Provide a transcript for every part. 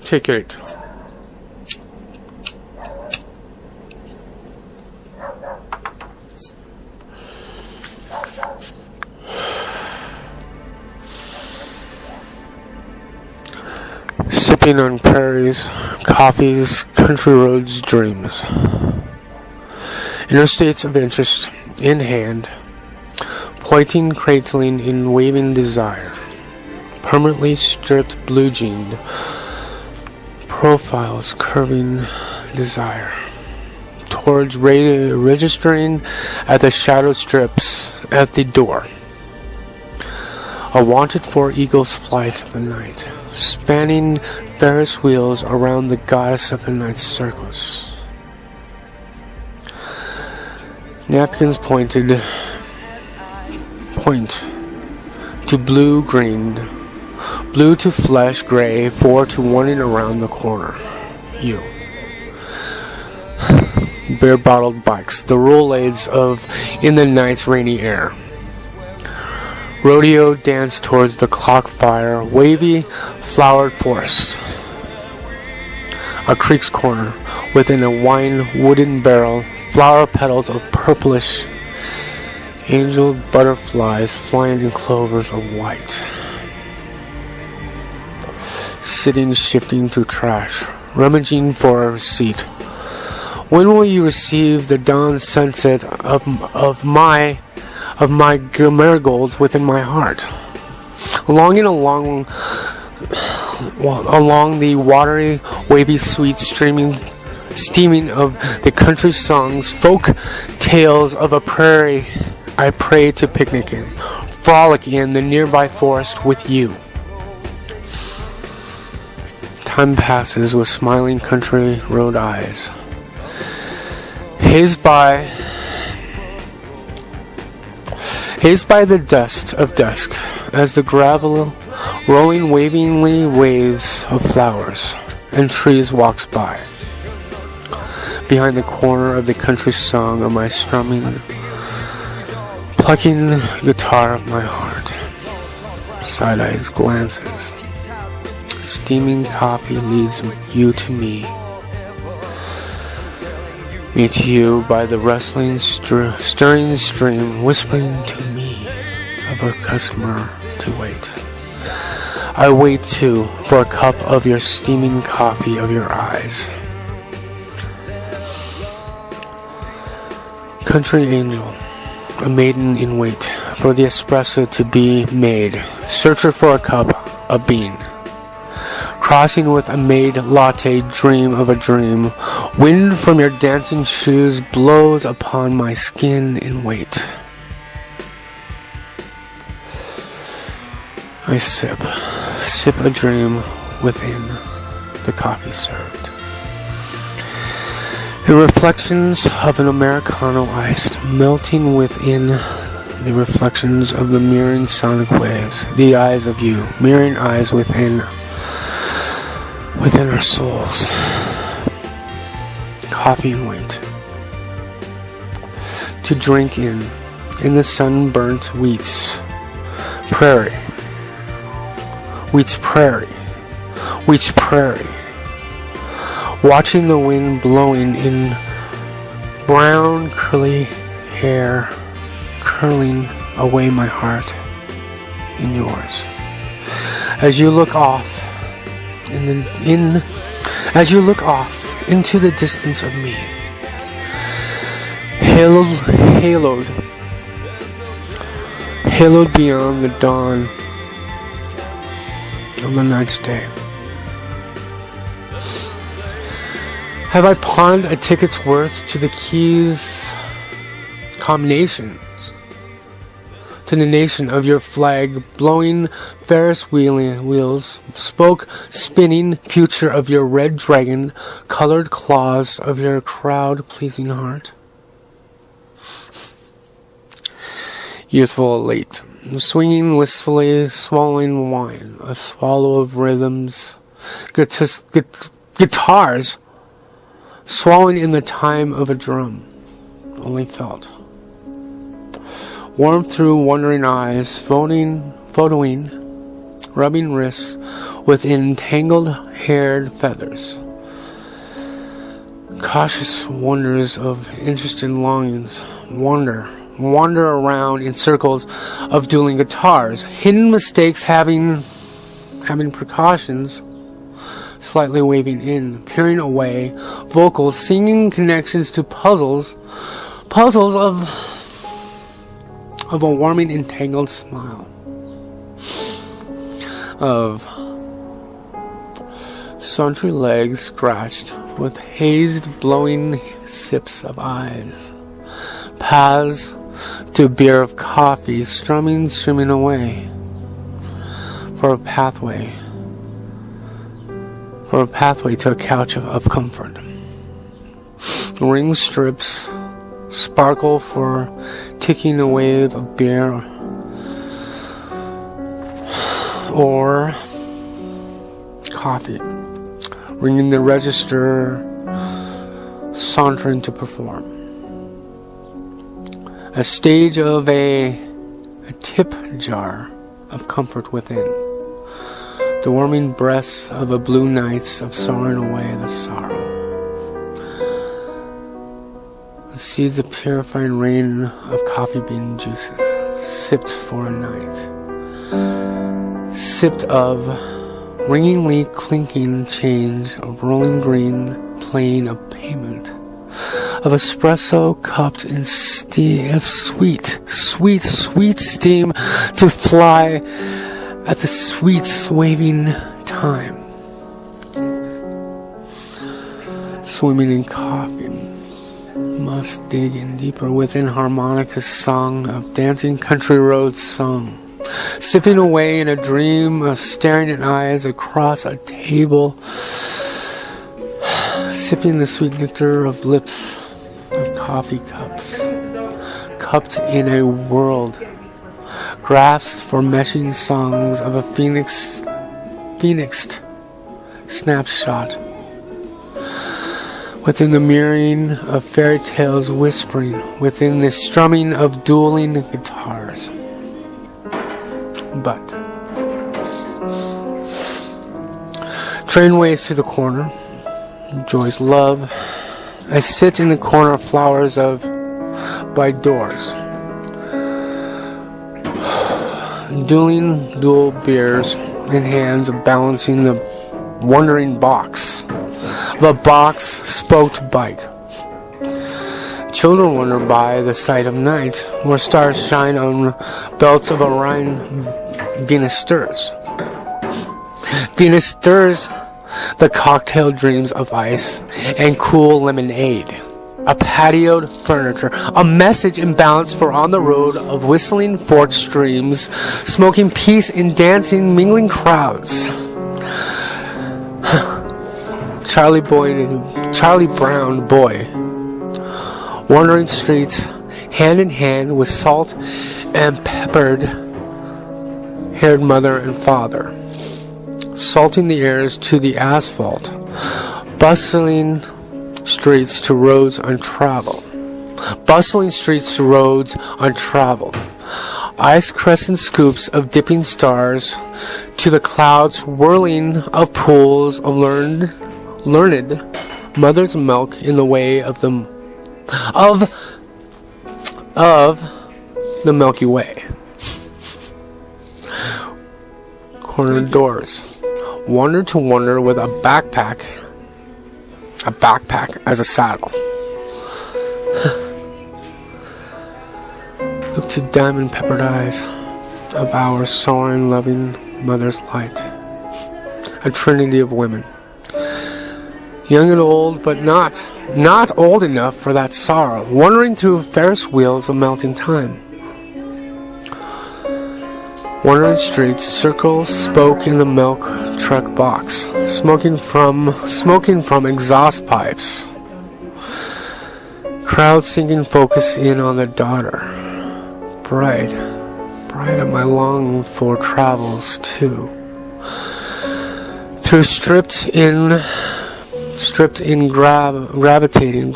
Take 8. Sipping on prairies, coffees, country roads, dreams. Interstates of interest in hand, pointing, cradling, in waving desire. Permanently stripped, blue-jeaned, profiles curving desire. Towards registering at the shadow strips at the door. A wanted for eagle's flight of the night, spanning Ferris wheels around the goddess of the night's circus. Napkins point to blue-green, blue to flesh, gray, 4 to running around the corner. You. Bare-bottled bikes, the rollades of in the night's rainy air. Rodeo dance towards the clock fire, wavy, flowered forest. A creek's corner, within a wine wooden barrel, flower petals of purplish, angel butterflies flying in clovers of white. Sitting, shifting through trash, rummaging for a receipt. When will you receive the dawn sunset of my marigolds within my heart? Longing along the watery, wavy, sweet, steaming of the country songs, folk tales of a prairie, I pray to picnic in, frolic in the nearby forest with you. Time passes with smiling country road eyes. Hazed by the dust of dusk, as the gravel rolling wavingly waves of flowers and trees walks by. Behind the corner of the country song of my strumming, plucking guitar of my heart, side-eyes glances, steaming coffee leads you to me. Me to you by the rustling, stirring stream, whispering to me of a customer to wait. I wait too for a cup of your steaming coffee of your eyes. Country angel, a maiden in wait for the espresso to be made, searcher for a cup, a bean. Crossing with a made latte, dream of a dream. Wind from your dancing shoes blows upon my skin in wait. I sip a dream within the coffee served. The reflections of an Americano iced, melting within the reflections of the mirroring sonic waves, the eyes of you, mirroring eyes within our souls. Coffee and wait. To drink in the sunburnt wheats. Prairie. Wheat's prairie. Wheat's prairie. Watching the wind blowing in brown curly hair, curling away my heart in yours. As you look off as you look off into the distance of me, haloed beyond the dawn of the night's day. Have I pawned a ticket's worth to the keys combinations? To the nation of your flag, blowing Ferris wheels, spoke spinning future of your red dragon, colored claws of your crowd-pleasing heart. Youthful elate, swinging wistfully, swallowing wine, a swallow of rhythms, guitars, swallowing in the time of a drum, only felt. Warm through wondering eyes, photoing rubbing wrists with entangled haired feathers. Cautious wonders of interested longings wander around in circles of dueling guitars, hidden mistakes having precautions, slightly waving in, peering away, vocals, singing connections to puzzles of a warming entangled smile, of sauntry legs scratched with hazed blowing sips of eyes, paths to a beer of coffee streaming away, for a pathway to a couch of comfort. Ring strips sparkle for ticking a wave of beer or coffee, ringing the register, sauntering to perform. A stage of a tip jar of comfort within. The warming breaths of a blue nights of soaring away the sorrow. The seeds of purifying rain of coffee bean juices, sipped for a night. Sipped of ringingly clinking change of rolling green playing of payment. Of espresso cupped in sweet steam to fly at the sweet's waving time. Swimming in coffee, must dig in deeper within harmonica's song of dancing country roads sung. Sipping away in a dream of staring in eyes across a table. Sipping the sweet nectar of lips of coffee cups. Cupped in a world. Grasped for meshing songs of a phoenixed snapshot. Within the mirroring of fairy tales whispering. Within the strumming of dueling guitars. But trainways to the corner. Joy's love. I sit in the corner of flowers by doors. Dual beers in hands of balancing the wandering box. The box-spoked bike. Children wander by the sight of night, where stars shine on belts of Orion. Venus stirs. Venus stirs the cocktail dreams of ice and cool lemonade. A patioed furniture, a message in balance for on the road of whistling forked streams, smoking peace in dancing, mingling crowds. Charlie Brown boy, wandering streets, hand in hand with salt and peppered haired mother and father, salting the airs to the asphalt, bustling streets to roads untraveled. Ice crescent scoops of dipping stars to the clouds whirling of pools of learned mother's milk in the way of the Milky Way. Corner doors. Wonder to wonder with a backpack as a saddle. Look to diamond peppered eyes of our soaring loving mother's light. A trinity of women. Young and old, but not old enough for that sorrow, wandering through Ferris wheels of melting time. Wandering streets, circles spoke in the milk truck box, smoking from exhaust pipes. Crowd sinking focus in on the daughter. Bright of my longed for travels too. Through stripped in gravitating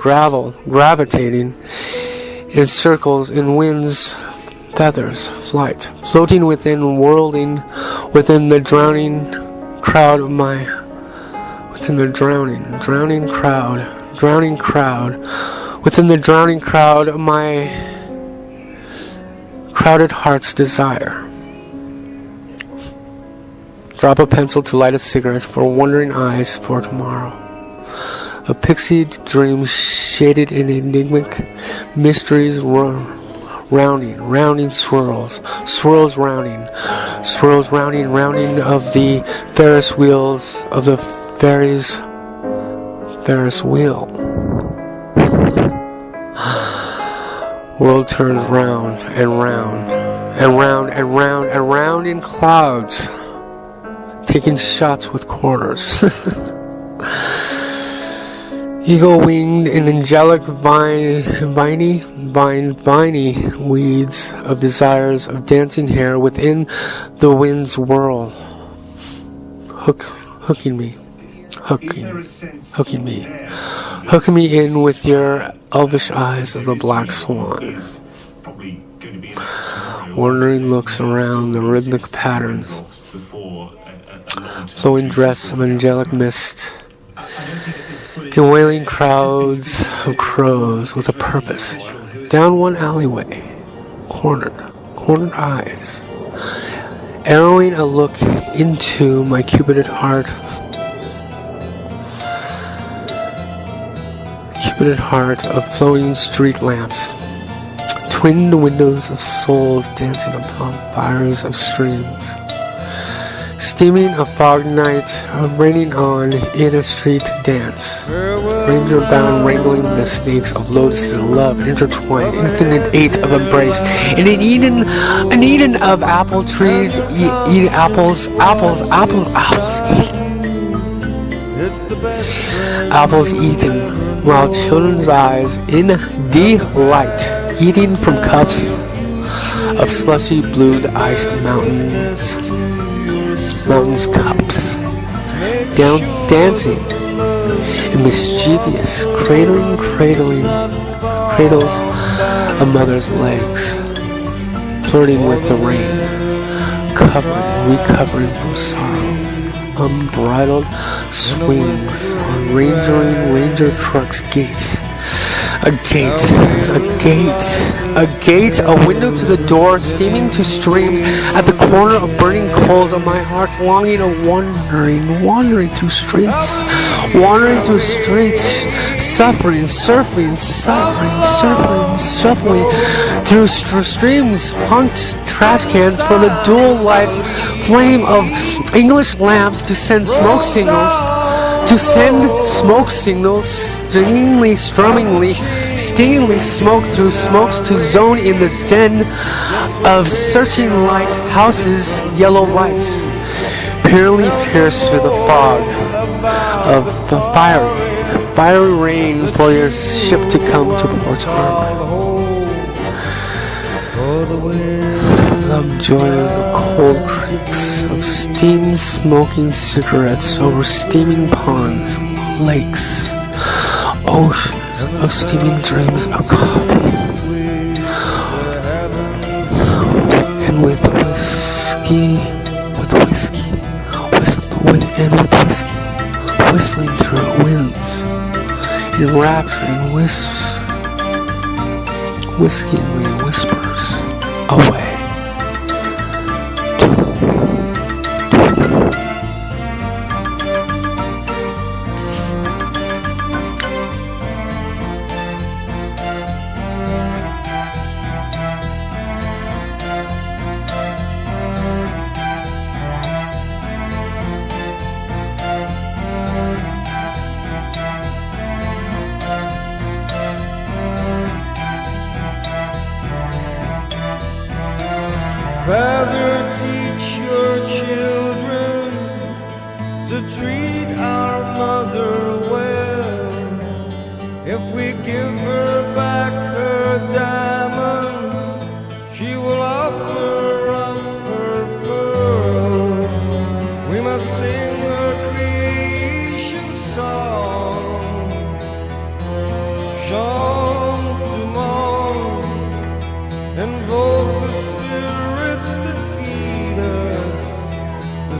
in circles in winds feathers, flight, floating within, whirling within the drowning crowd of my, within the drowning crowd, within the drowning crowd of my crowded heart's desire. Drop a pencil to light a cigarette for wondering eyes for tomorrow. A pixied dream shaded in enigmatic mysteries, rounding swirls rounding of the Ferris wheels of the Ferris wheel. World turns round and round and round and round and round in clouds, taking shots with quarters. Eagle-winged in angelic viney weeds of desires of dancing hair within the wind's whirl, hooking me in with your elvish eyes of the black swan. Wandering looks around the rhythmic patterns, flowing dress of angelic mist, in wailing crowds of crows with a purpose, down one alleyway, cornered eyes, arrowing a look into my cupided heart of flowing street lamps, twinned windows of souls dancing upon fires of streams, steaming a fog night, raining on in a street dance, ranger bound wrangling the snakes of lotuses, love intertwined, infinite eight of embrace, in an Eden of apple trees, eat apples eaten, while children's eyes in delight, eating from cups of slushy blued iced mountains cups, down dancing in mischievous cradles a mother's legs, flirting with the rain, recovering from sorrow, unbridled swings on ranger trucks' gates. A window to the door, steaming to streams, at the corner of burning coals of my heart's longing of wandering through streets, suffering, shuffling through streams, punked trash cans for the dual light flame of English lamps to send smoke signals, stingingly smoke through smokes to zone in the den of searching lighthouses, yellow lights, purely pierced through the fog of the fiery rain for your ship to come to Port Harbor. Love joys of cold creeks, of steam smoking cigarettes over steaming ponds, lakes, oceans of steaming dreams of coffee, and with whiskey, whistling through winds, in rapture and wisps, whiskingly whispers away. Father, teach your children to dream.